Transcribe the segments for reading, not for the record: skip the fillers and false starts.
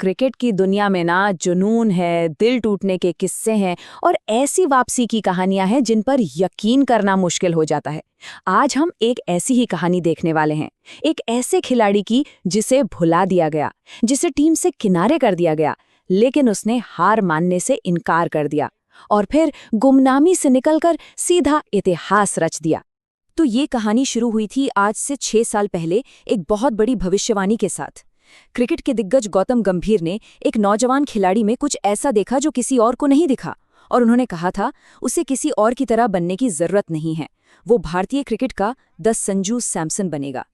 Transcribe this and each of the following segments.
Cricket की दुनिया में ना जुनून है, दिल टूटने के किस्से हैं और ऐसी वापसी की कहानियां हैं जिन पर यकीन करना मुश्किल हो जाता है। आज हम एक ऐसी ही कहानी देखने वाले हैं, एक ऐसे खिलाड़ी की जिसे भुला दिया गया, जिसे टीम से किनारे कर दिया गया, लेकिन उसने हार मानने से इनकार कर दिया और फिर गुमनामी से निकलकर सीधा इतिहास रच दिया। तो ये कहानी शुरू हुई थी आज से 6 साल पहले एक बहुत बड़ी भविष्यवाणी के साथ। क्रिकेट के दिग्गज गौतम गंभीर ने एक नौजवान खिलाड़ी में कुछ ऐसा देखा जो किसी और को नहीं दिखा, और उन्होंने कहा था उसे किसी और की तरह बनने की जरूरत नहीं है, वो भारतीय क्रिकेट का द संजू सैमसन बनेगा।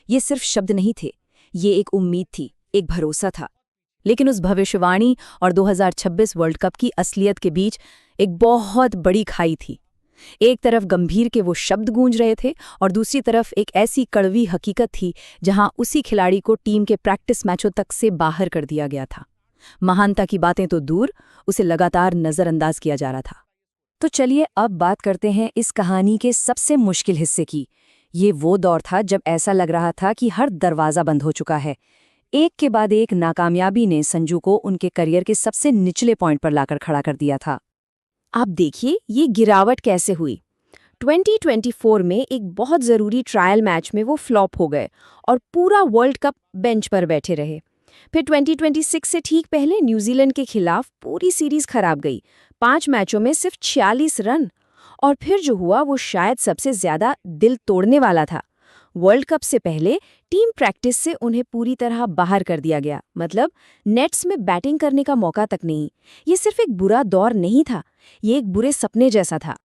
ये सिर्फ शब्द नहीं थे, ये एक उम्मीद थी, एक भरोसा था। लेकिन उस भविष्यवाणी और 2026 वर्ल्ड कप की असलियत के बीच एक बहुत बड़ी खाई थी। एक तरफ गंभीर के वो शब्द गूंज रहे थे और दूसरी तरफ एक ऐसी कड़वी हकीकत थी जहां उसी खिलाड़ी को टीम के प्रैक्टिस मैचों तक से बाहर कर दिया गया था। महानता की बातें तो दूर, उसे लगातार नजरअंदाज किया जा रहा था। तो चलिए अब बात करते हैं इस कहानी के सबसे मुश्किल हिस्से की। ये वो दौर था जब ऐसा लग रहा था कि हर दरवाजा बंद हो चुका है। एक के बाद एक नाकामयाबी ने संजू को उनके करियर के सबसे निचले पॉइंट पर लाकर खड़ा कर दिया था। आप देखिए ये गिरावट कैसे हुई। 2024 में एक बहुत ज़रूरी ट्रायल मैच में वो फ्लॉप हो गए और पूरा वर्ल्ड कप बेंच पर बैठे रहे। फिर 2026 से ठीक पहले न्यूजीलैंड के खिलाफ पूरी सीरीज खराब गई, 5 मैचों में सिर्फ 46 रन। और फिर जो हुआ वो शायद सबसे ज़्यादा दिल तोड़ने वाला था। वर्ल्ड कप से पहले टीम प्रैक्टिस से उन्हें पूरी तरह बाहर कर दिया गया, मतलब नेट्स में बैटिंग करने का मौका तक नहीं। ये सिर्फ एक बुरा दौर नहीं था, ये एक बुरे सपने जैसा था।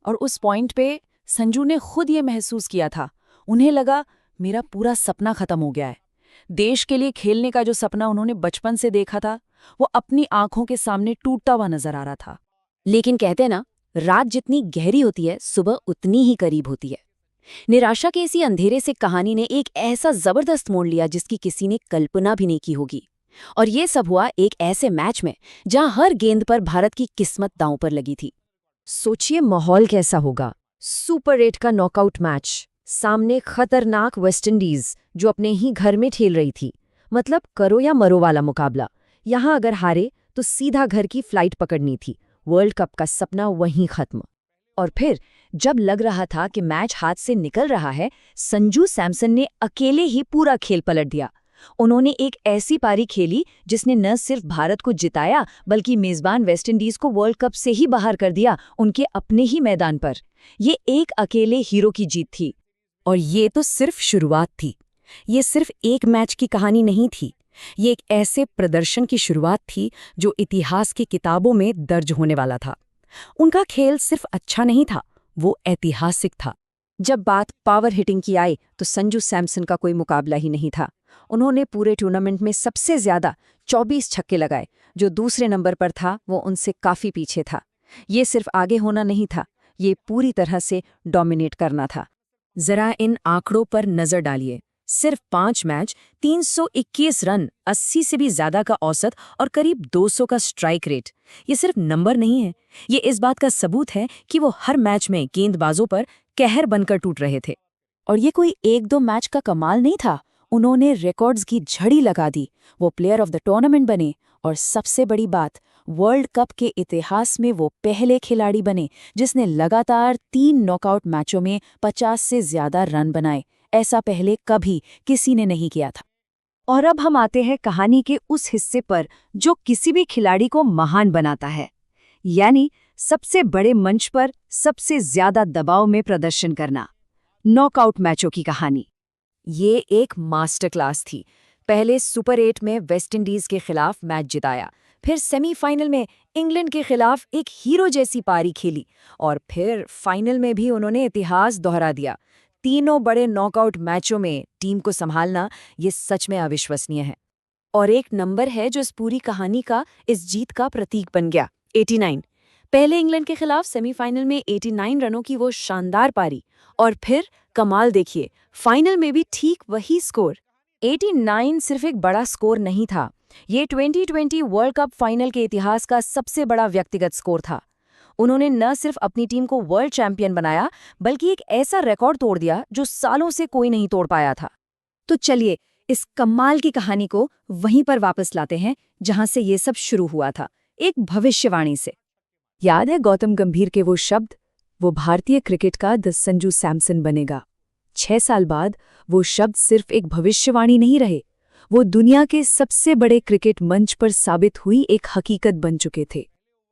और उस पॉइंट पे संजू ने खुद ये महसूस किया था। उन्हें लगा मेरा पूरा सपना खत्म हो गया है। देश के लिए खेलने का जो सपना उन्होंने बचपन से देखा था वो अपनी आंखों के सामने टूटता हुआ नजर आ रहा था। लेकिन कहते ना, रात जितनी गहरी होती है सुबह उतनी ही करीब होती है। निराशा के इसी अंधेरे से कहानी ने एक ऐसा जबरदस्त मोड़ लिया जिसकी किसी ने कल्पना भी नहीं की होगी। और ये सब हुआ एक ऐसे मैच में जहां हर गेंद पर भारत की किस्मत दांव पर लगी थी। सोचिए माहौल कैसा होगा। सुपर 8 का नॉकआउट मैच, सामने खतरनाक वेस्टइंडीज जो अपने ही घर में खेल रही थी। मतलब करो या मरो वाला मुकाबला। यहां अगर हारे तो सीधा घर की फ्लाइट पकड़नी थी, वर्ल्ड कप का सपना वहीं खत्म। और फिर जब लग रहा था कि मैच हाथ से निकल रहा है, संजू सैमसन ने अकेले ही पूरा खेल पलट दिया। उन्होंने एक ऐसी पारी खेली जिसने न सिर्फ भारत को जिताया बल्कि मेजबान वेस्टइंडीज को वर्ल्ड कप से ही बाहर कर दिया, उनके अपने ही मैदान पर। ये एक अकेले हीरो की जीत थी। और ये तो सिर्फ शुरुआत थी। ये सिर्फ एक मैच की कहानी नहीं थी, ये एक ऐसे प्रदर्शन की शुरुआत थी जो इतिहास की किताबों में दर्ज होने वाला था। उनका खेल सिर्फ अच्छा नहीं था, वो ऐतिहासिक था। जब बात पावर हिटिंग की आई तो संजू सैमसन का कोई मुकाबला ही नहीं था। उन्होंने पूरे टूर्नामेंट में सबसे ज्यादा 24 छक्के लगाए। जो दूसरे नंबर पर था वो उनसे काफी पीछे था। ये सिर्फ आगे होना नहीं था, ये पूरी तरह से डोमिनेट करना था। जरा इन आंकड़ों पर नजर डालिए। सिर्फ 5 मैच, 321 रन, 80 से भी ज्यादा का औसत और करीब 200 का स्ट्राइक रेट। ये सिर्फ नंबर नहीं है, ये इस बात का सबूत है कि वो हर मैच में गेंदबाजों पर कहर बनकर टूट रहे थे। और ये कोई 1-2 मैच का कमाल नहीं था, उन्होंने रिकॉर्ड्स की झड़ी लगा दी। वो प्लेयर ऑफ द टूर्नामेंट बने और सबसे बड़ी बात, वर्ल्ड कप के इतिहास में वो पहले खिलाड़ी बने जिसने लगातार 3 नॉकआउट मैचों में 50 से ज्यादा रन बनाए। ऐसा पहले कभी किसी ने नहीं किया था। और अब हम आते हैं कहानी के उस हिस्से पर जो किसी भी खिलाड़ी को महान बनाता है, यानी सबसे बड़े मंच पर सबसे ज्यादा दबाव में प्रदर्शन करना। नॉकआउट मैचों की कहानी ये एक मास्टर क्लास थी। पहले सुपर 8 में वेस्टइंडीज के खिलाफ मैच जिताया, फिर सेमीफाइनल में इंग्लैंड के खिलाफ एक हीरो जैसी पारी खेली, और फिर फाइनल में भी उन्होंने इतिहास दोहरा दिया। तीनों बड़े नॉकआउट मैचों में टीम को संभालना ये सच में अविश्वसनीय है। और एक नंबर है जो इस पूरी कहानी का, इस जीत का प्रतीक बन गया, 89। पहले इंग्लैंड के खिलाफ सेमीफाइनल में 89 रनों की वो शानदार पारी, और फिर कमाल देखिए, फाइनल में भी ठीक वही स्कोर। 89 सिर्फ एक बड़ा स्कोर नहीं था, ये 2020 वर्ल्ड कप फाइनल के इतिहास का सबसे बड़ा व्यक्तिगत स्कोर था। उन्होंने न सिर्फ अपनी टीम को वर्ल्ड चैंपियन बनाया बल्कि एक ऐसा रिकॉर्ड तोड़ दिया जो सालों से कोई नहीं तोड़ पाया था। तो चलिए इस कमाल की कहानी को वहीं पर वापस लाते हैं जहां से ये सब शुरू हुआ था, एक भविष्यवाणी से। याद है गौतम गंभीर के वो शब्द, वो भारतीय क्रिकेट का द संजू सैमसन बनेगा। 6 साल बाद वो शब्द सिर्फ एक भविष्यवाणी नहीं रहे, वो दुनिया के सबसे बड़े क्रिकेट मंच पर साबित हुई एक हकीकत बन चुके थे।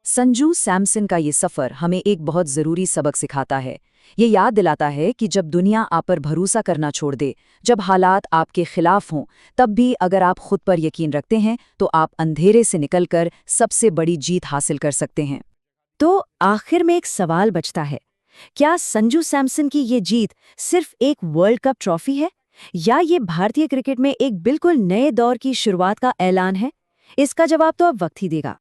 संजू सैमसन का ये सफ़र हमें एक बहुत ज़रूरी सबक सिखाता है। ये याद दिलाता है कि जब दुनिया आप पर भरोसा करना छोड़ दे, जब हालात आपके खिलाफ हों, तब भी अगर आप खुद पर यकीन रखते हैं तो आप अंधेरे से निकलकर सबसे बड़ी जीत हासिल कर सकते हैं। तो आखिर में एक सवाल बचता है, क्या संजू सैमसन की ये जीत सिर्फ एक वर्ल्ड कप ट्रॉफी है, या ये भारतीय क्रिकेट में एक बिल्कुल नए दौर की शुरुआत का ऐलान है? इसका जवाब तो अब वक्त ही देगा।